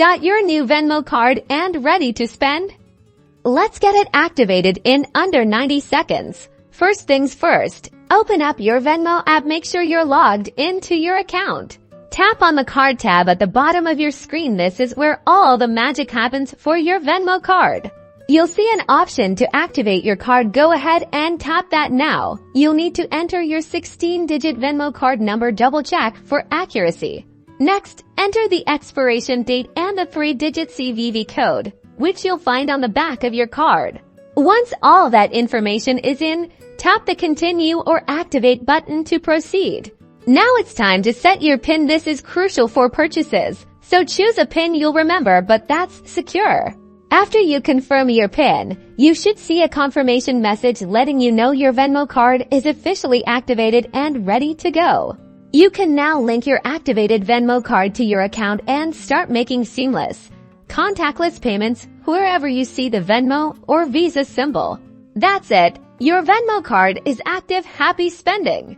Got your new Venmo card and ready to spend? Let's get it activated in under 90 seconds. First things first, open up your Venmo app. Make sure you're logged into your account. Tap on the card tab at the bottom of your screen. This is where all the magic happens for your Venmo card. You'll see an option to activate your card. Go ahead and tap that now. You'll need to enter your 16-digit Venmo card number. Double check for accuracy. Next, enter the expiration date and the 3-digit CVV code, which you'll find on the back of your card. Once all that information is in, tap the Continue or Activate button to proceed. Now it's time to set your PIN. This is crucial for purchases, so choose a PIN you'll remember but that's secure. After you confirm your PIN, you should see a confirmation message letting you know your Venmo card is officially activated and ready to go. You can now link your activated Venmo card to your account and start making seamless, contactless payments wherever you see the Venmo or Visa symbol. That's it. Your Venmo card is active. Happy spending!